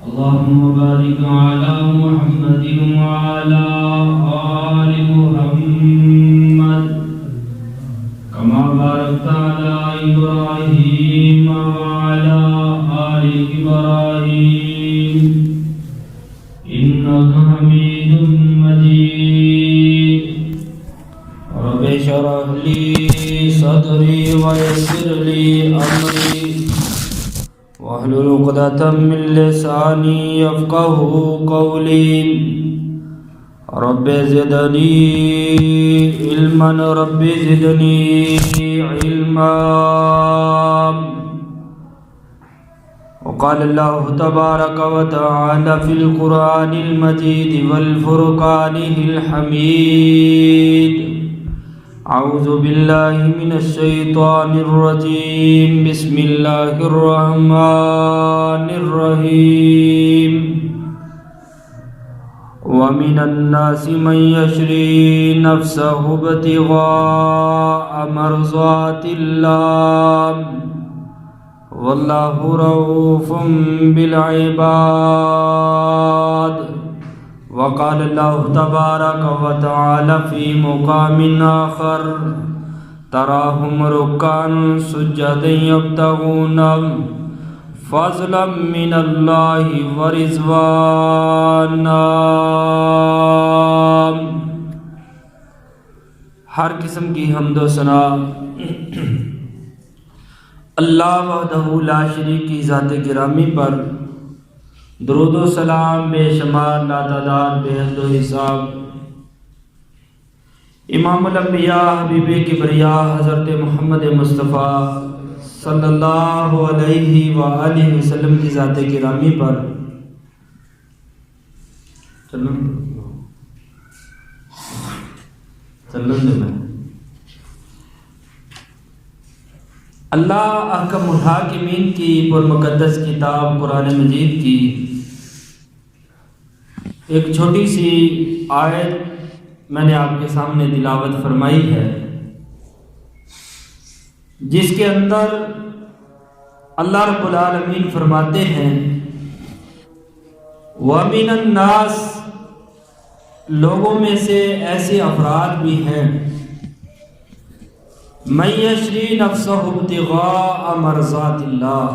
اللهم بارك على محمد وعلى آل محمد كما باركت على إبراهيم وعلى آل إبراهيم إنك حميد مجيد رب اشرح لي صدري ويسر لي أمري واحلل عقدة من لساني يفقهوا قولي رب زدني علما رب زدني علما. وقال الله تبارك وتعالى في القرآن المجيد والفرقان الحميد: أعوذ بالله من الشيطان الرجيم بسم الله الرحمن الرحيم. ومن الناس من يشري نفسه ابتغاء مرضات الله والله رؤوف بالعباد. وقال الله تبارك وتعالى في مقام آخر: تراهم ركعا سجدا يبتغون فضلا من الله ورضوانا. ہر قسم کی حمد و ثنا اللہ وحدہ لا شریک کی ذات گرامی پر، درود و سلام بے شمار لاتعداد بے حد و حساب امام الانبیاء حبیب کبریاء حضرت محمد مصطفیٰ صلی اللہ علیہ وآلہ وسلم کی ذات گرامی پر. اللہ احکم الحاکمین کی پرمقدس کتاب قرآن مجید کی ایک چھوٹی سی آیت میں نے آپ کے سامنے تلاوت فرمائی ہے، جس کے اندر اللہ رب العالمین فرماتے ہیں: وَمِنَ النَّاسِ، لوگوں میں سے ایسے افراد بھی ہیں، مَن یشری نَفْسَهُ ابْتِغَاءَ مَرْضَاتِ اللَّهِ،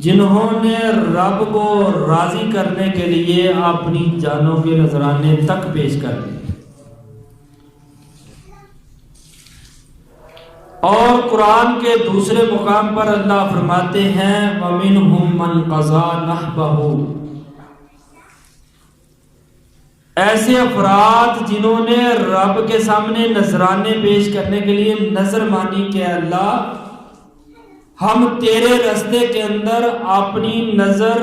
جنہوں نے رب کو راضی کرنے کے لیے اپنی جانوں کے نذرانے تک پیش کر دیے. اور قرآن کے دوسرے مقام پر اللہ فرماتے ہیں: وَمِنْهُمْ مَنْ قَضَى نَحْبَهُ، ایسے افراد جنہوں نے رب کے سامنے نذرانے پیش کرنے کے لیے نذر مانی کہ اللہ ہم تیرے راستے کے اندر اپنی نظر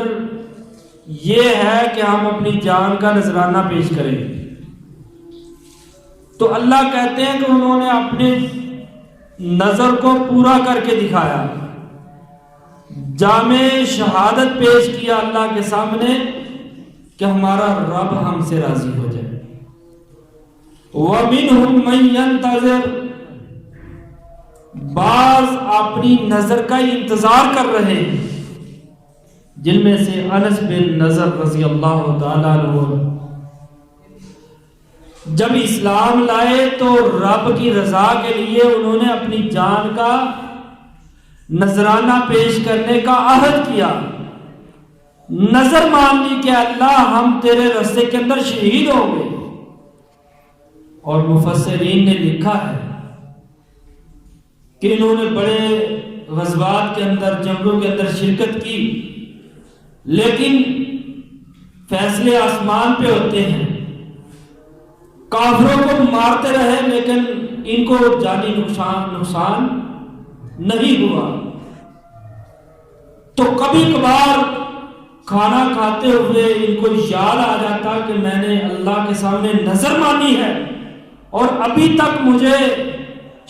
یہ ہے کہ ہم اپنی جان کا نذرانہ پیش کریں. تو اللہ کہتے ہیں کہ انہوں نے اپنے نظر کو پورا کر کے دکھایا، جامع شہادت پیش کیا اللہ کے سامنے کہ ہمارا رب ہم سے راضی ہو جائے. وَمِنْهُمْ مَنْ يَنْتَظِرُ، بعض اپنی نظر کا انتظار کر رہے ہیں، جن میں سے انس بن نضر رضی اللہ تعالیٰ عنہ جب اسلام لائے تو رب کی رضا کے لیے انہوں نے اپنی جان کا نذرانہ پیش کرنے کا عہد کیا، نظر مان لی کہ اللہ ہم تیرے راستے کے اندر شہید ہو گئے. اور مفسرین نے لکھا ہے کہ انہوں نے بڑے غزوات کے اندر، جنگوں کے اندر شرکت کی، لیکن فیصلے آسمان پہ ہوتے ہیں. کافروں کو مارتے رہے لیکن ان کو جانی نقصان نہیں ہوا. تو کبھی کبھار کھانا کھاتے ہوئے ان کو یاد آ جاتا کہ میں نے اللہ کے سامنے نظر مانی ہے اور ابھی تک مجھے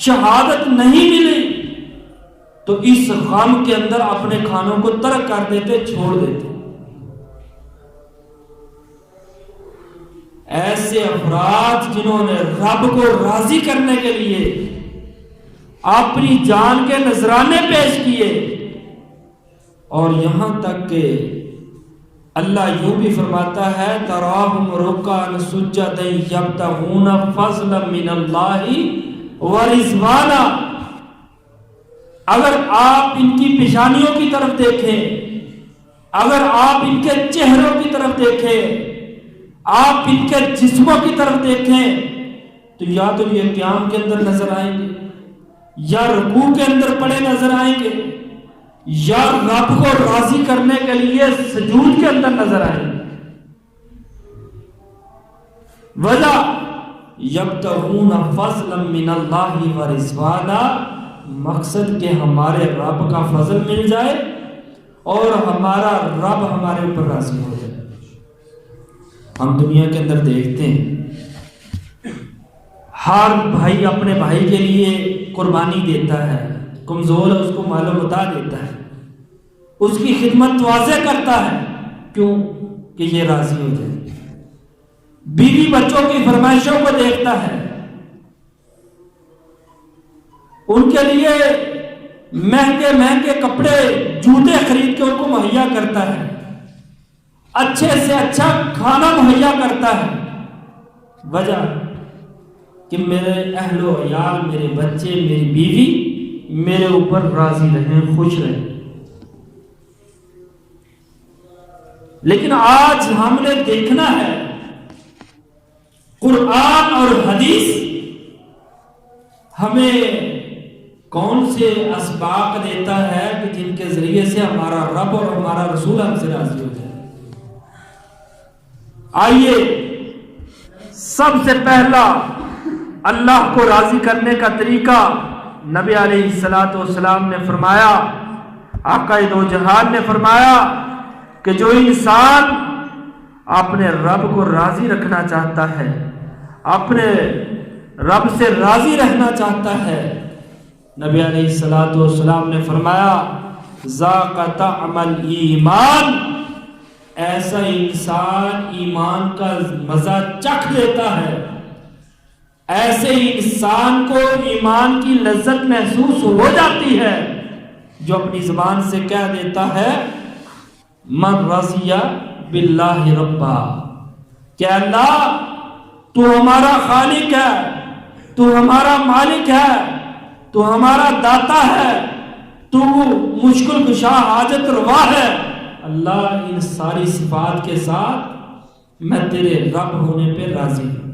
شہادت نہیں ملی، تو اس غم کے اندر اپنے کھانوں کو ترک کر دیتے، چھوڑ دیتے. ایسے افراد جنہوں نے رب کو راضی کرنے کے لیے اپنی جان کے نذرانے پیش کیے، اور یہاں تک کہ اللہ یوں بھی فرماتا ہے تراہم رکعا سجدا یبتغون فضلا من اللہ ورضوانا، اگر آپ ان کی پیشانیوں کی طرف دیکھیں، اگر آپ ان کے چہروں کی طرف دیکھیں، آپ ان کے جسموں کی طرف دیکھیں، تو یا تو یہ قیام کے اندر نظر آئیں گے، یا رکوع کے اندر پڑے نظر آئیں گے، یا رب کو راضی کرنے کے لیے سجود کے اندر نظر آئیں گے۔ وجہ یبتغون فضلا من اللہ ورضوانا، مقصد کہ ہمارے رب کا فضل مل جائے اور ہمارا رب ہمارے اوپر راضی ہو جائے۔ ہم دنیا کے اندر دیکھتے ہیں ہر بھائی اپنے بھائی کے لیے قربانی دیتا ہے، کمزور ہے اس کو مال و متاع دیتا ہے، اس کی خدمت واضح کرتا ہے، کیوں کہ یہ راضی ہو جائے۔ بیوی بچوں کی فرمائشوں کو دیکھتا ہے، ان کے لیے مہنگے مہنگے کپڑے جوتے خرید کے ان کو مہیا کرتا ہے، اچھے سے اچھا کھانا مہیا کرتا ہے۔ وجہ کہ میرے اہل و عیال، میرے بچے، میری بیوی میرے اوپر راضی رہیں، خوش رہیں۔ لیکن آج ہم نے دیکھنا ہے قرآن اور حدیث ہمیں کون سے اسباق دیتا ہے کہ جن کے ذریعے سے ہمارا رب اور ہمارا رسول ہم سے راضی ہو جائے۔ آئیے سب سے پہلا اللہ کو راضی کرنے کا طریقہ نبی علیہ الصلوۃ والسلام نے فرمایا، آقا دو جہان نے فرمایا کہ جو انسان اپنے رب کو راضی رکھنا چاہتا ہے، اپنے رب سے راضی رہنا چاہتا ہے، نبی علیہ الصلوۃ والسلام نے فرمایا ذاق طعم الایمان، ایسا انسان ایمان کا مزہ چکھ لیتا ہے، ایسے انسان کو ایمان کی لذت محسوس ہو جاتی ہے جو اپنی زبان سے کہہ دیتا ہے من رضی باللہ ربا، کہ اللہ تو ہمارا خالق ہے، تو ہمارا مالک ہے، تو ہمارا داتا ہے، تو مشکل کشا حاجت روا ہے۔ اللہ ان ساری صفات کے ساتھ میں تیرے رب ہونے پہ راضی ہوں،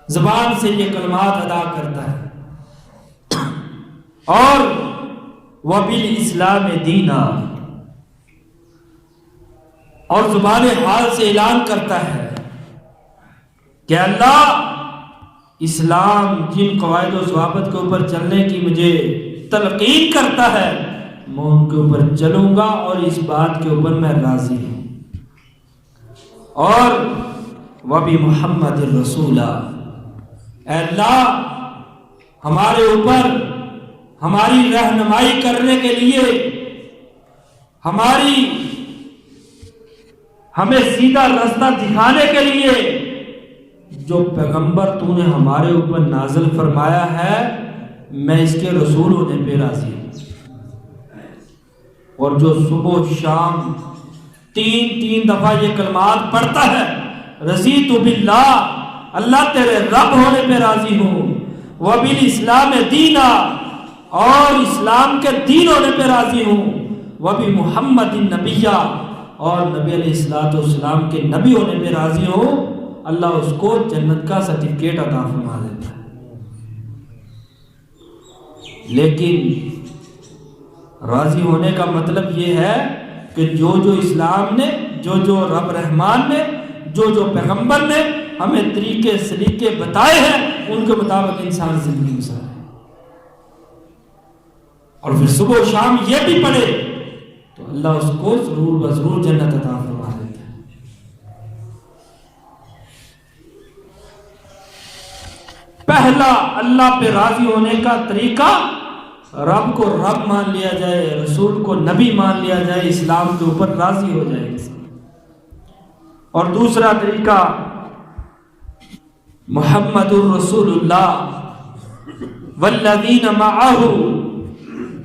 زبان سے یہ کلمات ادا کرتا ہے، اور وبالاسلام دینا، اور زبان حال سے اعلان کرتا ہے کہ اللہ اسلام جن قواعد و ضوابط کے اوپر چلنے کی مجھے تلقین کرتا ہے میں ان کے اوپر چلوں گا، اور اس بات کے اوپر میں راضی ہوں۔ اور وبی محمد الرسول، اے اللہ ہمارے اوپر ہماری رہنمائی کرنے کے لیے، ہمیں سیدھا راستہ دکھانے کے لیے جو پیغمبر تو نے ہمارے اوپر نازل فرمایا ہے، میں اس کے رسول ہونے پہ راضی ہوں۔ اور جو صبح و شام تین دفعہ یہ کلمات پڑھتا ہے رضیت باللہ، اللہ تیرے رب ہونے پہ راضی ہوں، وبالاسلام دینا، اور اسلام کے دین ہونے پہ راضی ہوں، وبمحمد النبی، اور نبی علیہ الصلوۃ والسلام کے نبی ہونے پہ راضی ہوں، اللہ اس کو جنت کا سرٹیفکیٹ عطا فرما دیتا ہے۔ لیکن راضی ہونے کا مطلب یہ ہے کہ جو اسلام نے، جو رب رحمان نے، جو پیغمبر نے ہمیں طریقے سلیقے بتائے ہیں، ان کے مطابق انسان زندگی گزارے، اور پھر صبح و شام یہ بھی پڑھے تو اللہ اس کو ضرور بضرور جنت عطا فرما دیتا ہے۔ پہلا اللہ پہ راضی ہونے کا طریقہ، رب کو رب مان لیا جائے، رسول کو نبی مان لیا جائے، اسلام کے اوپر راضی ہو جائے۔ اور دوسرا طریقہ محمد الرسول اللہ والذین معہ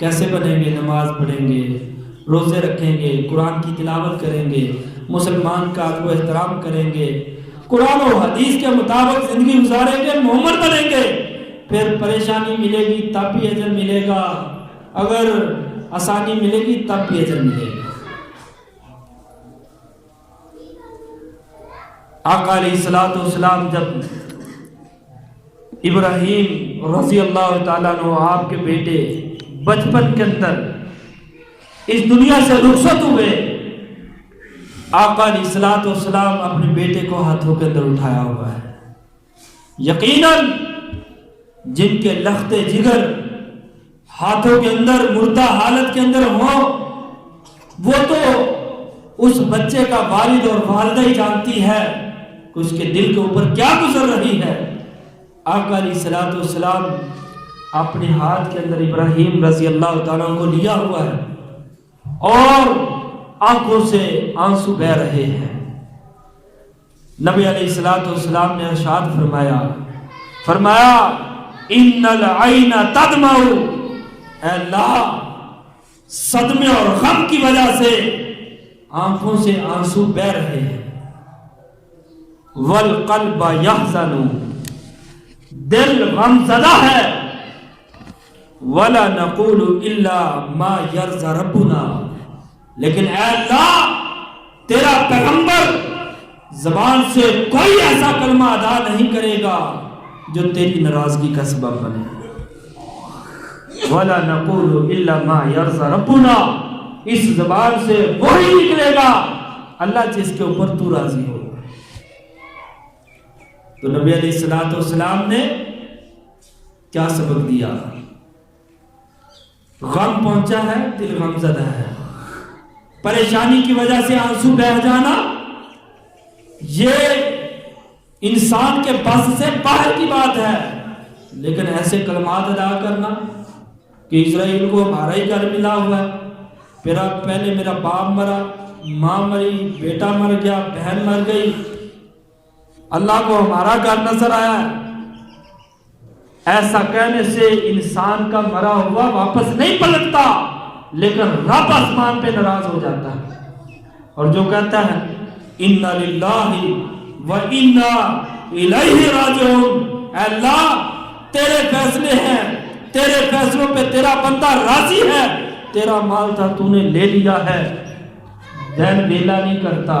کیسے بنیں گے؟ نماز پڑھیں گے، روزے رکھیں گے، قرآن کی تلاوت کریں گے، مسلمان کا ادب و احترام کریں گے، قرآن و حدیث کے مطابق زندگی گزاریں گے، مومن بنیں گے، پھر پریشانی ملے گی تب بھی اجر ملے گا، اگر آسانی ملے گی تب بھی اجر ملے گا۔ آقا علیہ الصلوۃ والسلام جب ابراہیم رضی اللہ تعالیٰ عنہ آپ کے بیٹے بچپن کے اندر اس دنیا سے رخصت ہوئے، آقا علیہ الصلوۃ والسلام اپنے بیٹے کو ہاتھوں کے اندر اٹھایا ہوا ہے۔ یقیناً جن کے لخت جگر ہاتھوں کے اندر مردہ حالت کے اندر ہوں، وہ تو اس بچے کا والد اور والدہ ہی جانتی ہے کہ اس کے دل کے اوپر کیا گزر رہی ہے۔ آقا علیہ الصلوۃ والسلام اپنے ہاتھ کے اندر ابراہیم رضی اللہ تعالیٰ کو لیا ہوا ہے اور آنکھوں سے آنسو بہہ رہے ہیں۔ نبی علیہ الصلوۃ والسلام نے ارشاد فرمایا ان العین تدمع، اے اللہ صدمے اور غم کی وجہ سے آنکھوں سے آنسو بہہ رہے ہیں۔ والقلب یحزن، دل غم زدہ ہے۔ ولا نقول الا ما یرضی ربنا، لیکن اے اللہ تیرا پیغمبر زبان سے کوئی ایسا کلمہ ادا نہیں کرے گا جو تیری ناراضگی کا سبب بنے۔ ولا نقول الا ما یرضی ربنا، اس زبان سے وہی نکلے گا اللہ جس کے اوپر تو راضی ہو۔ تو نبی علیہ الصلوۃ والسلام نے کیا سبق دیا؟ غم پہنچا ہے، دل غم زدہ ہے، پریشانی کی وجہ سے آنسو بہہ جانا یہ انسان کے بس سے باہر کی بات ہے، لیکن ایسے کلمات ادا کرنا کہ اسرائیل کو ہمارا ہی گھر ملا ہوا ہے، پہلے میرا باپ مرا، ماں مری، بیٹا مر گیا، بہن مر گئی، اللہ کو ہمارا گھر نظر آیا ہے، ایسا کہنے سے انسان کا مرا ہوا واپس نہیں پلٹتا، لیکن رب آسمان پہ ناراض ہو جاتا ہے۔ اور جو کہتا ہے اِنَّا لِلَّهِ وَإِنَّا إِلَيْهِ راجعون، اے اللہ تیرے فیصلے ہیں، تیرے فیصلوں پہ تیرا بندہ راضی ہے، تیرا مال تھا تو نے لے لیا ہے، دین ویلا نہیں کرتا،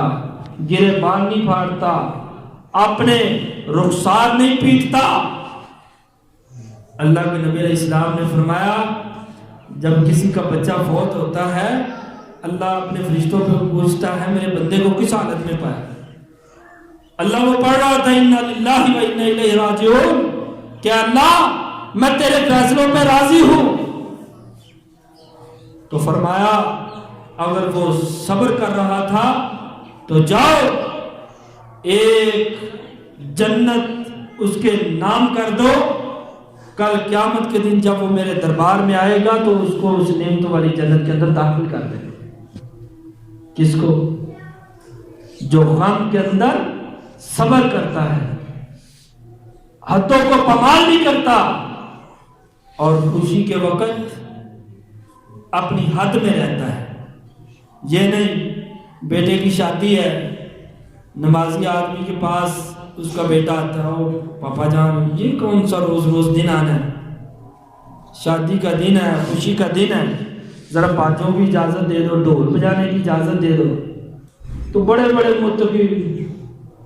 گریبان نہیں پھاڑتا، اپنے رخسار نہیں پیٹتا۔ اللہ کے نبی علیہ السلام نے فرمایا جب کسی کا بچہ فوت ہوتا ہے اللہ اپنے فرشتوں پہ پوچھتا ہے میرے بندے کو کس حالت میں پایا؟ اللہ وہ پڑھ رہا تھا اِنَّا لِلَّهِ وَإِنَّا إِلَيْهِ راجعون، کہ اللہ میں تیرے فیصلوں پہ راضی ہوں۔ تو فرمایا اگر وہ صبر کر رہا تھا تو جاؤ ایک جنت اس کے نام کر دو، کل قیامت کے دن جب وہ میرے دربار میں آئے گا تو اس کو اس نعمتوں والی جنت کے اندر داخل کر دیں۔ کس کو؟ جو غم کے اندر صبر کرتا ہے، حدوں کو پامال نہیں کرتا، اور خوشی کے وقت اپنی حد میں رہتا ہے۔ یہ نہیں بیٹے کی شادی ہے، نمازی آدمی کے پاس اس کا بیٹا آتا ہے، پاپا جان یہ کون سا روز روز دن آنا ہے، شادی کا دن ہے، خوشی کا دن ہے، ذرا باتوں کی اجازت دے دو، ڈھول بجانے کی اجازت دے دو۔ تو بڑے بڑے متقی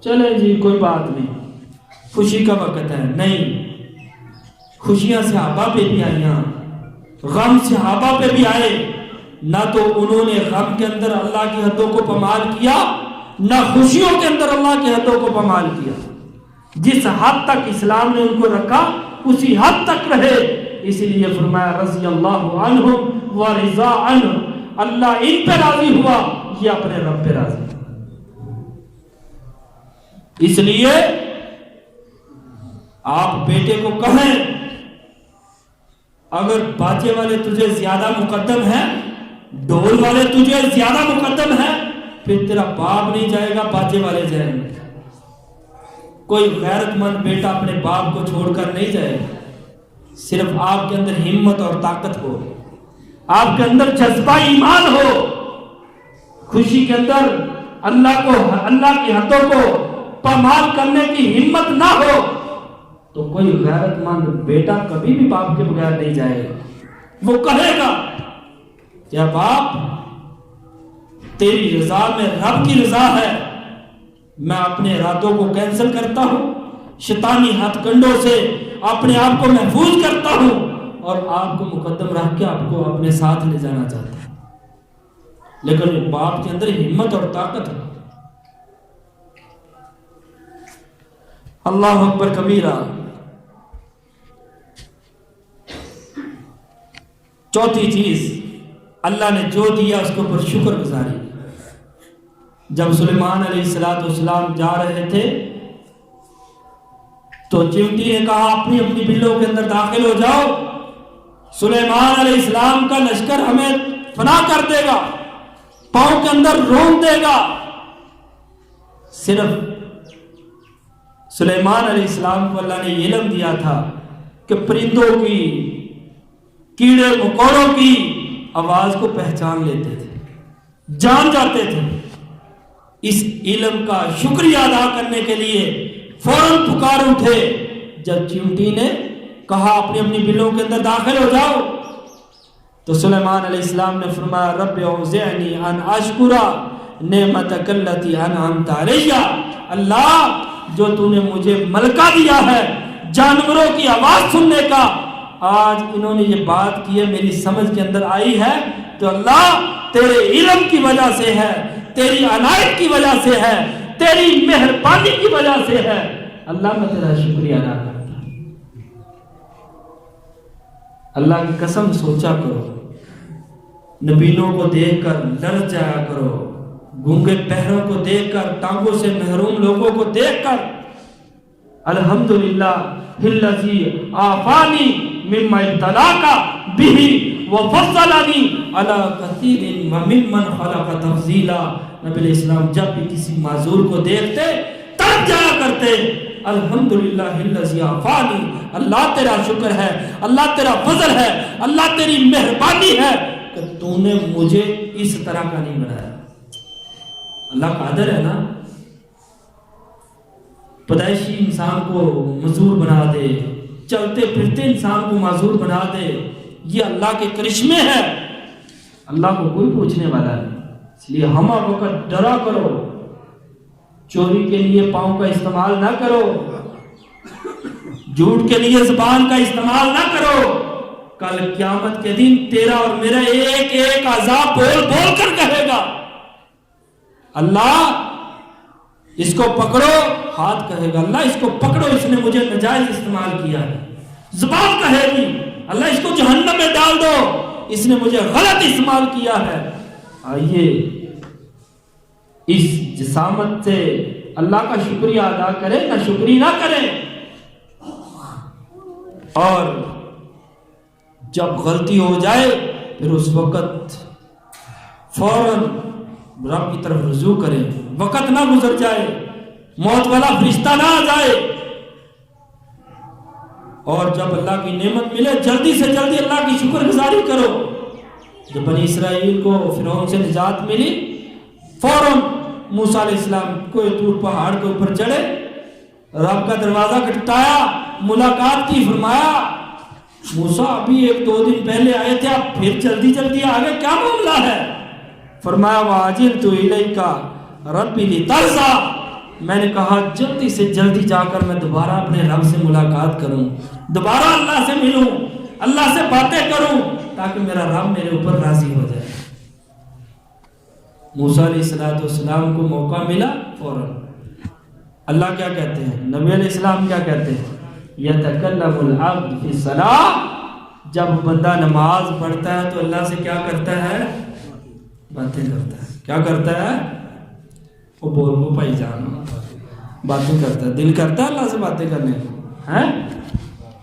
چلیں جی کوئی بات نہیں، خوشی کا وقت ہے۔ نہیں، خوشیاں صحابہ پہ بھی آئیاں، غم صحابہ پہ بھی آئے، نہ تو انہوں نے غم کے اندر اللہ کی حدوں کو پامال کیا، نہ خوشیوں کے اندر اللہ کی حدوں کو پامال کیا۔ جس حد تک اسلام نے ان کو رکھا اسی حد تک رہے، اس لیے فرمایا رضی اللہ عنہم ورضا عنہ، اللہ ان پہ راضی ہوا، یہ اپنے رب پہ راضی۔ اس لیے آپ بیٹے کو کہیں اگر باجے والے تجھے زیادہ مقدم ہیں، ڈھول والے تجھے زیادہ مقدم ہیں، پھر تیرا باپ نہیں جائے گا، باجے والے جائیں گے۔ کوئی غیرت مند بیٹا اپنے باپ کو چھوڑ کر نہیں جائے گا، صرف آپ کے اندر ہمت اور طاقت ہو، آپ کے اندر جذبہ ایمان ہو، خوشی کے اندر اللہ کی حدوں کو پامال کرنے کی ہمت نہ ہو، تو کوئی غیرت مند بیٹا کبھی بھی باپ کے بغیر نہیں جائے گا۔ وہ کہے گا کہ باپ تیری رضا میں رب کی رضا ہے، میں اپنے ارادوں کو کینسل کرتا ہوں، شیطانی ہتھ کنڈوں سے اپنے آپ کو محفوظ کرتا ہوں اور آپ کو مقدم رکھ کے آپ کو اپنے ساتھ لے جانا چاہتا ہوں۔ لیکن باپ کے اندر ہمت اور طاقت ہے۔ اللہ اکبر کبیرہ۔ چوتھی چیز، اللہ نے جو دیا اس کے اوپر شکر گزاری۔ جب سلیمان علیہ السلام جا رہے تھے تو چمٹی نے کہا اپنی بلوں کے اندر داخل ہو جاؤ، سلیمان علیہ السلام کا لشکر ہمیں فنا کر دے گا، پاؤں کے اندر رون دے گا۔ صرف سلیمان علیہ السلام کو اللہ نے یہ علم دیا تھا کہ پرندوں کی، کیڑے مکوڑوں کی آواز کو پہچان لیتے تھے، جان جاتے تھے۔ اس علم کا شکریہ ادا کرنے کے لیے فوراً پکار اٹھے۔ جب چیونٹی نے کہا اپنی بلوں کے اندر داخل ہو جاؤ تو سلیمان علیہ السلام نے فرمایا رب اوزعنی ان اشکر نعمتک التی انعمت علی، اللہ جو تو نے مجھے ملکہ دیا ہے جانوروں کی آواز سننے کا، آج انہوں نے یہ بات کی ہے میری سمجھ کے اندر آئی ہے، تو اللہ تیرے علم کی وجہ سے ہے، تیری عنایت کی وجہ سے ہے، تیری مہربانی کی وجہ سے ہے، اللہ میں تیرا شکریہ ادا کرتا ہوں۔ اللہ کی قسم سوچا کرو، نبینوں کو دیکھ کر لرز جایا کرو، گونگے بہروں کو دیکھ کر، ٹانگوں سے محروم لوگوں کو دیکھ کر الحمدللہ الذی عافانی مما ابتلاک بہ وفضلنی علی کثیر وممن خلق تفضیلا۔ نبی علیہ السلام جب بھی کسی معذور کو دیکھتے تب جایا کرتے الحمدللہ الذی عافانی، اللہ تیرا شکر ہے، اللہ تیرا فضل ہے، اللہ تیری مہربانی ہے کہ تو نے مجھے اس طرح کا نہیں بنایا۔ اللہ قادر ہے نا، پیدائشی انسان کو معذور بنا دے، چلتے پھرتے انسان کو معذور بنا دے، یہ اللہ کے کرشمے ہیں، اللہ کو کوئی پوچھنے والا نہیں۔ اس لیے ہم وقت ڈرا کرو، چوری کے لیے پاؤں کا استعمال نہ کرو، جھوٹ کے لیے زبان کا استعمال نہ کرو، کل قیامت کے دن تیرا اور میرا ایک ایک عذاب بول بول کر کہے گا اللہ اس کو پکڑو، ہاتھ کہے گا اللہ اس کو پکڑو، اس نے مجھے ناجائز استعمال کیا ہے، زبان کہے گی اللہ اس کو جہنم میں ڈال دو، اس نے مجھے غلط استعمال کیا ہے۔ آئیے اس جسامت سے اللہ کا شکریہ ادا کریں، نہ شکری نہ کریں۔ اور جب غلطی ہو جائے پھر اس وقت فوراً رب کی طرف رجوع کریں، وقت نہ گزر جائے، موت والا فرشتہ نہ آ جائے، اور جب اللہ کی نعمت ملے جلدی سے جلدی اللہ کی شکر گزاری کرو۔ جب بنی اسرائیل کو فرعون سے نجات ملی، فوراً موسیٰ علیہ السلام کوئی طور پہاڑ کے اوپر چڑھے، رب کا دروازہ کھٹکھٹایا، ملاقات کی، فرمایا موسیٰ ابھی 1-2 دن پہلے آئے تھے، آپ پھر جلدی جلدی آگے کیا معاملہ ہے؟ فرمایا وَعَجِلْتُ إِلَيْكَ رَبِّ لِتَرْضَىٰ، میں نے کہا جلدی سے جلدی جا کر میں دوبارہ اپنے رب سے ملاقات کروں، دوبارہ اللہ سے ملوں، اللہ سے باتیں کروں تاکہ میرا رب میرے اوپر راضی ہو جائے۔ موسیٰ علیہ السلام کو موقع ملا، فوراً اللہ کیا کہتے ہیں، نبی علیہ السلام کیا کہتے ہیں، یتکلم العبد فی الصلاۃ، جب بندہ نماز پڑھتا ہے تو اللہ سے کیا کرتا ہے، باتیں کرتا ہے۔ کیا کرتا ہے؟ وہ بول وہ بھائی جان باتیں کرتا ہے، دل کرتا ہے اللہ سے باتیں کرنے کو، ہیں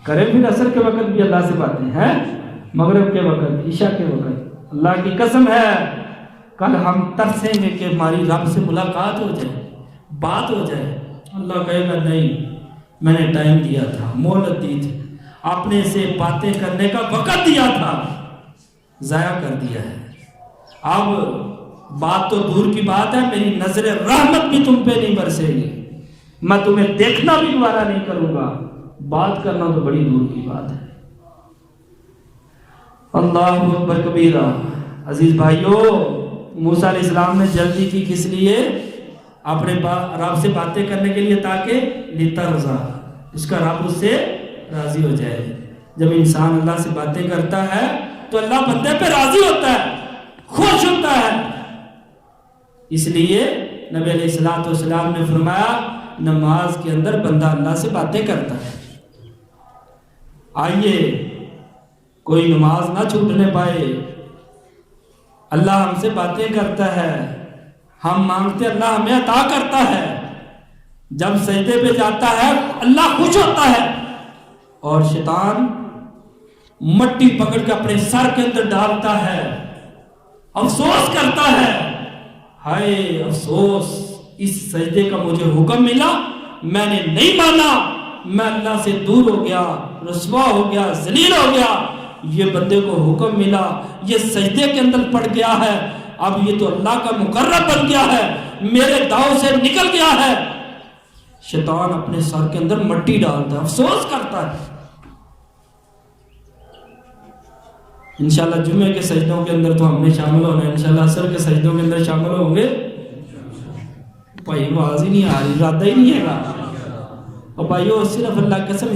کرے پھر عصر کے وقت بھی اللہ سے باتیں ہیں، مغرب کے وقت، عشاء کے وقت۔ اللہ کی قسم ہے کل ہم ترسیں گے کہ ہماری رب سے ملاقات ہو جائے، بات ہو جائے۔ اللہ کہے گا نہیں، میں نے ٹائم دیا تھا، مہلت دی تھی، اپنے سے باتیں کرنے کا وقت دیا تھا، ضائع کر دیا ہے. اب بات تو دور کی بات ہے، میری نظر رحمت بھی تم پہ نہیں برسے گی، میں تمہیں دیکھنا بھی دوبارہ نہیں کروں گا، بات کرنا تو بڑی دور کی بات ہے. اللہ اکبر کبیرہ. عزیز بھائیو، موسیٰ علیہ السلام نے جلدی کی کس لیے؟ اپنے رب سے باتیں کرنے کے لیے، تاکہ لترضا، اس کا رب اس سے راضی ہو جائے. جب انسان اللہ سے باتیں کرتا ہے تو اللہ بندے پہ راضی ہوتا ہے، خوش ہوتا ہے. اس لیے نبی علیہ السلام نے فرمایا نماز کے اندر بندہ اللہ سے باتیں کرتا ہے. آئیے کوئی نماز نہ چھوٹنے پائے. اللہ ہم سے باتیں کرتا ہے، ہم مانگتے اللہ ہمیں عطا کرتا ہے. جب سجدے پہ جاتا ہے اللہ خوش ہوتا ہے، اور شیطان مٹی پکڑ کے اپنے سر کے اندر ڈالتا ہے، افسوس کرتا ہے، ہائے افسوس، اس سجدے کا مجھے حکم ملا، میں نے نہیں مانا، میں اللہ سے دور ہو گیا، رسوا ہو گیا، ذلیل ہو گیا. یہ بندے کو حکم ملا، یہ سجدے کے اندر پڑ گیا ہے، اب یہ تو اللہ کا مقرب بن گیا ہے، میرے داؤ سے نکل گیا ہے. شیطان اپنے سر کے اندر مٹی ڈالتا ہے، افسوس کرتا ہے. انشاءاللہ جمعے کے سجدوں کے اندر تو ہم نے شامل ہونا ہے، انشاءاللہ عصر کے سجدوں کے اندر شامل ہوں گے. بھائی آواز ہی نہیں آ رہی، ارادہ ہی نہیں ہے گا. اور بھائیو صرف اللہ کی قسم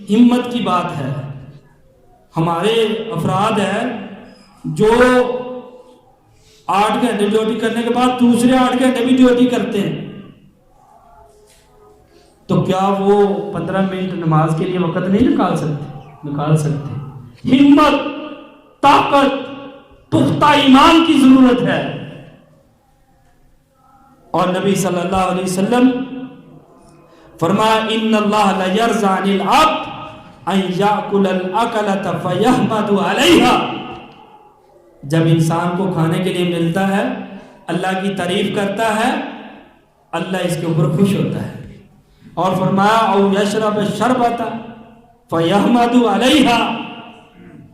ہمت کی بات ہے. ہمارے افراد ہیں جو 8 گھنٹے ڈیوٹی کرنے کے بعد دوسرے 8 گھنٹے بھی ڈیوٹی کرتے ہیں، تو کیا وہ 15 منٹ نماز کے لیے وقت نہیں نکال سکتے؟ ہمت، طاقت، پختہ ایمان کی ضرورت ہے. اور نبی صلی اللہ علیہ وسلم فرمایا ان اللہ لا یرضى عن العبد ان یاکل الاکلۃ فیحمد علیہا. جب انسان کو کھانے کے لیے ملتا ہے، اللہ کی تعریف کرتا ہے، اللہ اس کے اوپر خوش ہوتا ہے. اور فرمایا او یشرب الشربۃ فیحمد علیہا.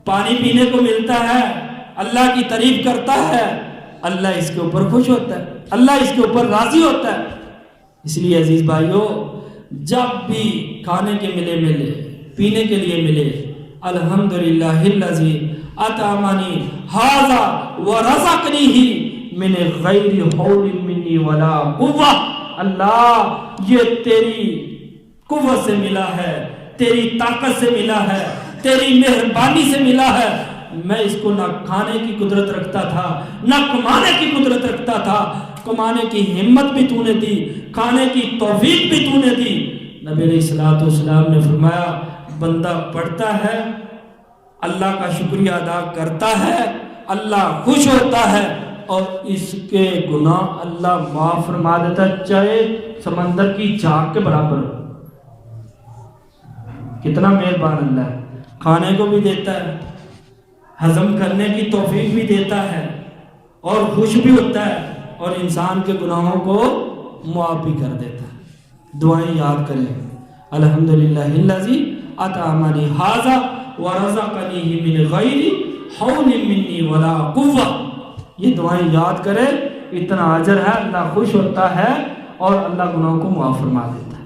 پانی پینے کو ملتا ہے، اللہ کی تعریف کرتا ہے، اللہ اس کے اوپر خوش ہوتا ہے، اللہ اس کے اوپر راضی ہوتا ہے. اس لیے عزیز بھائیو، جب بھی کھانے کے ملے پینے کے لیے ملے، الحمدللہ الذی اطعمنی ھذا ورزقنی من غیر حول منی ولا قوہ. اللہ یہ تیری قوت سے ملا ہے، تیری طاقت سے ملا ہے، تیری مہربانی سے ملا ہے. میں اس کو نہ کھانے کی قدرت رکھتا تھا، نہ کمانے کی قدرت رکھتا تھا. کمانے کی ہمت بھی تو نے دی، کھانے کی توفیق بھی تو نے دی. نبی علیہ السلام نے فرمایا بندہ پڑھتا ہے، اللہ کا شکریہ ادا کرتا ہے، اللہ خوش ہوتا ہے، اور اس کے گناہ اللہ معاف فرما دیتا ہے، چاہے سمندر کی جھاگ کے برابر. کتنا مہربان اللہ ہے. کھانے کو بھی دیتا ہے، ہضم کرنے کی توفیق بھی دیتا ہے، اور خوش بھی ہوتا ہے، اور انسان کے گناہوں کو معاف بھی کر دیتا ہے. دعائیں یاد کریں، الحمدللہ الذی اطعمنی ھذا ورزقنی من غیر حول منی ولا قوہ. یہ دعائیں یاد کریں، اتنا اجر ہے، اللہ خوش ہوتا ہے اور اللہ گناہوں کو معاف فرما دیتا ہے.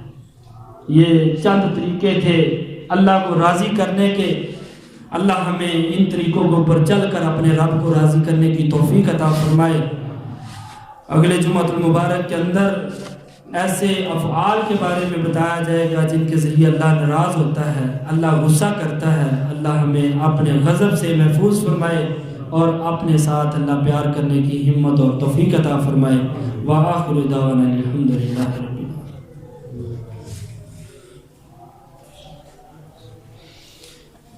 یہ چند طریقے تھے اللہ کو راضی کرنے کے. اللہ ہمیں ان طریقوں کے اوپر چل کر اپنے رب کو راضی کرنے کی توفیق عطا فرمائے. اگلے جمعۃ المبارک کے اندر ایسے افعال کے بارے میں بتایا جائے گا جن کے ذریعے اللہ ناراض ہوتا ہے، اللہ غصہ کرتا ہے. اللہ ہمیں اپنے غضب سے محفوظ فرمائے اور اپنے ساتھ اللہ پیار کرنے کی ہمت اور توفیق عطا فرمائے. وآخر دعوانا الحمدللہ رب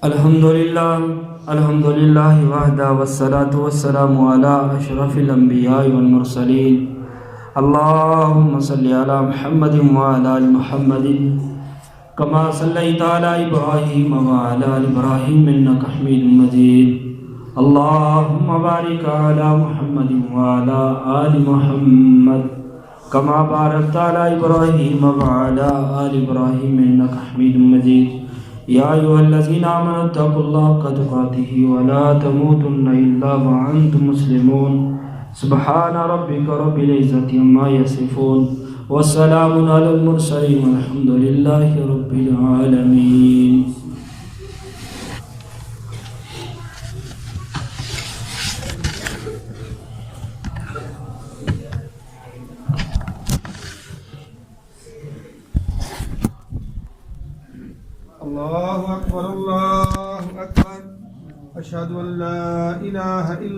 العالمین. الحمدللہ وحدہ والصلاة والسلام علی اشرف الانبیاء والمرسلین. اللہم صلی علی محمد وعلی آل محمد کما صلیت علی ابراہیم وعلی آل ابراہیم انک حمید مجید. اللہم بارک علی محمد وعلی آل محمد کما بارکت علی ابراہیم وعلی آل ابراہیم انک حمید مجید. يا أيها الذين آمنوا اتقوا الله حق تقاته ولا تموتن إلا وأنتم مسلمون سبحان ربك رب العزة عما يصفون والسلام على المرسلين والحمد لله رب العالمين. الله أكبر الله أكبر أشهد أن لا إله إلا